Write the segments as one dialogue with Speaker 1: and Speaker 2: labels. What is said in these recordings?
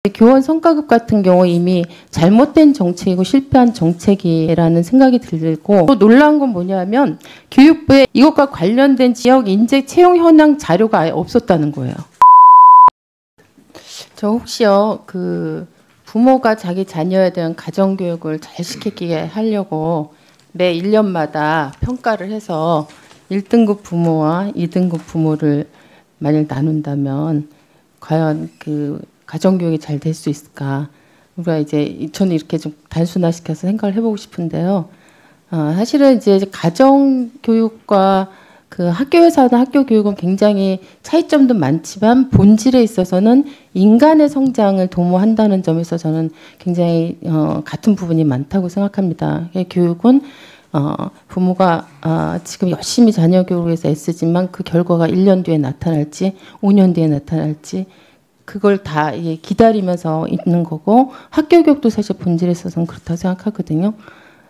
Speaker 1: 교원 성과급 같은 경우 이미 잘못된 정책이고 실패한 정책이라는 생각이 들고, 또 놀라운 건 뭐냐면 교육부에 이것과 관련된 지역 인재 채용 현황 자료가 아예 없었다는 거예요. 저 혹시요, 부모가 자기 자녀에 대한 가정교육을 잘 시키게 하려고 매 1년마다 평가를 해서 1등급 부모와 2등급 부모를 만약 나눈다면 과연 가정교육이 잘 될 수 있을까? 우리가 저는 이렇게 좀 단순화시켜서 생각을 해보고 싶은데요. 사실은 이제 가정교육과 학교에서 하는 학교 교육은 굉장히 차이점도 많지만 본질에 있어서는 인간의 성장을 도모한다는 점에서 저는 굉장히 같은 부분이 많다고 생각합니다. 교육은 부모가 지금 열심히 자녀 교육을 위해서 애쓰지만 그 결과가 1년 뒤에 나타날지 5년 뒤에 나타날지 그걸 다 기다리면서 있는 거고, 학교 교육도 사실 본질에 있어서는 그렇다고 생각하거든요.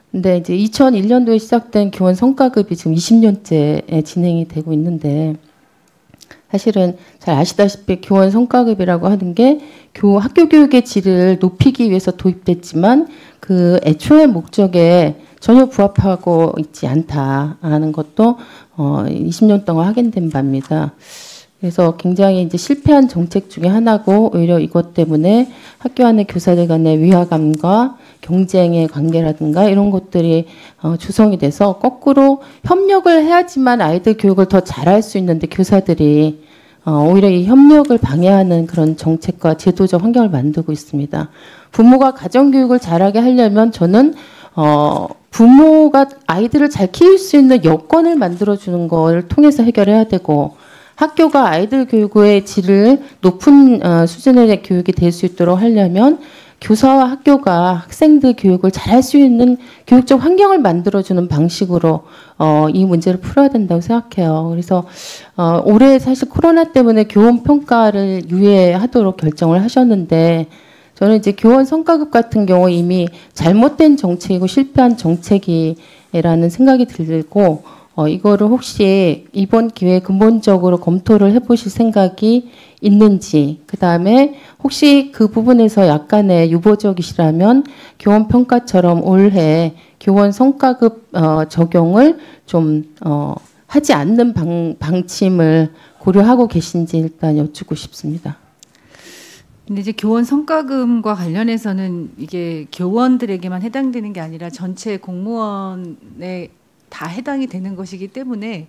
Speaker 1: 근데 이제 2001년도에 시작된 교원 성과급이 지금 20년째 진행이 되고 있는데, 사실은 잘 아시다시피 교원 성과급이라고 하는 게 학교 교육의 질을 높이기 위해서 도입됐지만 그 애초의 목적에 전혀 부합하고 있지 않다는 것도 20년 동안 확인된 바입니다. 그래서 굉장히 이제 실패한 정책 중에 하나고, 오히려 이것 때문에 학교 안에 교사들 간의 위화감과 경쟁의 관계라든가 이런 것들이 조성이 돼서 거꾸로 협력을 해야지만 아이들 교육을 더 잘할 수 있는데 교사들이 오히려 이 협력을 방해하는 그런 정책과 제도적 환경을 만들고 있습니다. 부모가 가정교육을 잘하게 하려면 저는 부모가 아이들을 잘 키울 수 있는 여건을 만들어주는 걸 통해서 해결해야 되고, 학교가 아이들 교육의 질을 높은 수준의 교육이 될 수 있도록 하려면 교사와 학교가 학생들 교육을 잘할 수 있는 교육적 환경을 만들어주는 방식으로 이 문제를 풀어야 된다고 생각해요. 그래서 올해 사실 코로나 때문에 교원 평가를 유예하도록 결정을 하셨는데, 저는 이제 교원 성과급 같은 경우 이미 잘못된 정책이고 실패한 정책이라는 생각이 들고, 이거를 혹시 이번 기회에 근본적으로 검토를 해보실 생각이 있는지, 그 다음에 혹시 그 부분에서 약간의 유보적이시라면 교원 평가처럼 올해 교원 성과급 적용을 좀 하지 않는 방침을 고려하고 계신지 일단 여쭙고 싶습니다.
Speaker 2: 근데 이제 교원 성과금과 관련해서는 이게 교원들에게만 해당되는 게 아니라 전체 공무원에 다 해당이 되는 것이기 때문에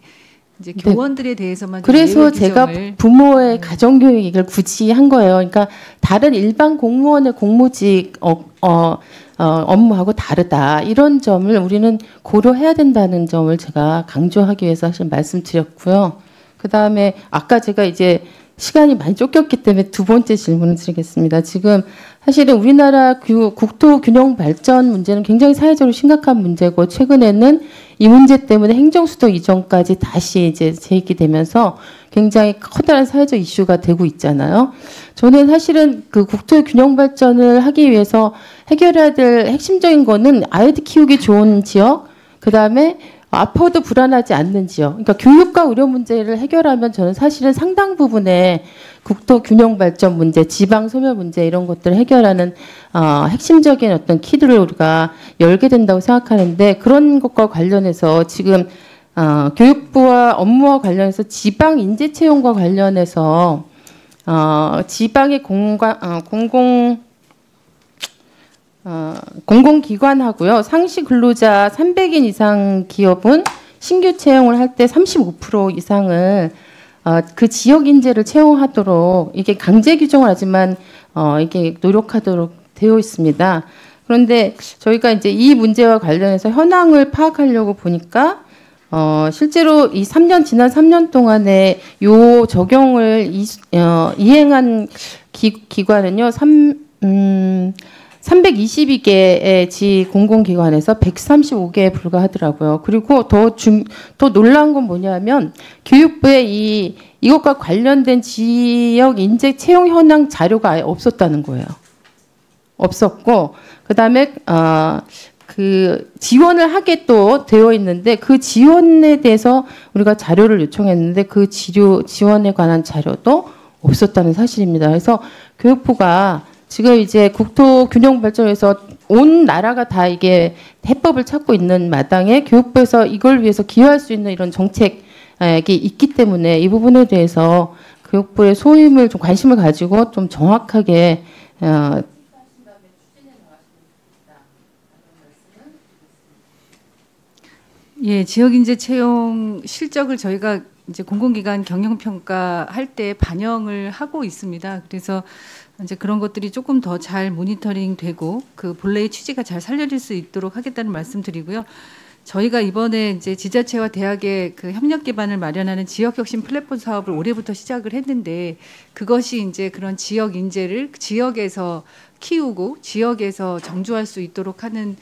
Speaker 2: 이제 교원들에 대해서만,
Speaker 1: 그래서 제가 부모의 가정교육을 굳이 한 거예요. 그러니까 다른 일반 공무원의 공무직 업무하고 다르다, 이런 점을 우리는 고려해야 된다는 점을 제가 강조하기 위해서 사실 말씀드렸고요. 그 다음에 아까 제가 이제 시간이 많이 쫓겼기 때문에 두 번째 질문을 드리겠습니다. 지금 사실은 우리나라 국토 균형 발전 문제는 굉장히 사회적으로 심각한 문제고, 최근에는 이 문제 때문에 행정수도 이전까지 다시 이제 제기되면서 굉장히 커다란 사회적 이슈가 되고 있잖아요. 저는 사실은 국토 균형 발전을 하기 위해서 해결해야 될 핵심적인 거는 아이들 키우기 좋은 지역, 그 다음에 아파도 불안하지 않는 지역, 그러니까 교육과 의료 문제를 해결하면 저는 사실은 상당 부분의 국토 균형 발전 문제, 지방 소멸 문제 이런 것들을 해결하는 핵심적인 어떤 키들을 우리가 열게 된다고 생각하는데, 그런 것과 관련해서 지금 교육부와 업무와 관련해서 지방 인재 채용과 관련해서 지방의 공공기관하고요, 상시 근로자 300인 이상 기업은 신규 채용을 할 때 35% 이상을 그 지역 인재를 채용하도록, 이게 강제 규정을 하지만 이게 노력하도록 되어 있습니다. 그런데 저희가 이제 이 문제와 관련해서 현황을 파악하려고 보니까 실제로 지난 3년 동안에 요 적용을 이행한 기관은요, 322개의 지 공공기관에서 135개에 불과하더라고요. 그리고 더 놀라운 건 뭐냐면 교육부에 이것과 관련된 지역 인재 채용 현황 자료가 아예 없었다는 거예요. 없었고, 그다음에 지원을 하게 또 되어 있는데, 그 지원에 대해서 우리가 자료를 요청했는데 그 지원에 관한 자료도 없었다는 사실입니다. 그래서 교육부가 지금 이제 국토균형발전에서 온 나라가 다 이게 해법을 찾고 있는 마당에 교육부에서 이걸 위해서 기여할 수 있는 이런 정책이 있기 때문에 이 부분에 대해서 교육부의 소임을 좀 관심을 가지고 좀 정확하게
Speaker 2: 예, 지역인재 채용 실적을 저희가 이제 공공기관 경영평가 할 때 반영을 하고 있습니다. 그래서 이제 그런 것들이 조금 더 잘 모니터링 되고 그 본래의 취지가 잘 살려질 수 있도록 하겠다는 말씀드리고요. 저희가 이번에 이제 지자체와 대학의 그 협력 기반을 마련하는 지역혁신 플랫폼 사업을 올해부터 시작을 했는데 그것이 이제 그런 지역 인재를 지역에서 키우고 지역에서 정주할 수 있도록 하는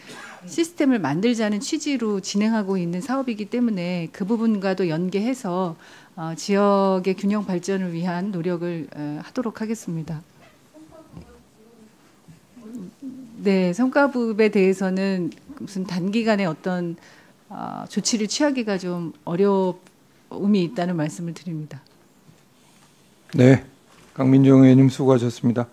Speaker 2: 시스템을 만들자는 취지로 진행하고 있는 사업이기 때문에 그 부분과도 연계해서 지역의 균형 발전을 위한 노력을 하도록 하겠습니다. 네, 성과급에 대해서는 무슨 단기간에 어떤 조치를 취하기가 좀 어려움이 있다는 말씀을 드립니다.
Speaker 3: 네, 강민정 의원님 수고하셨습니다.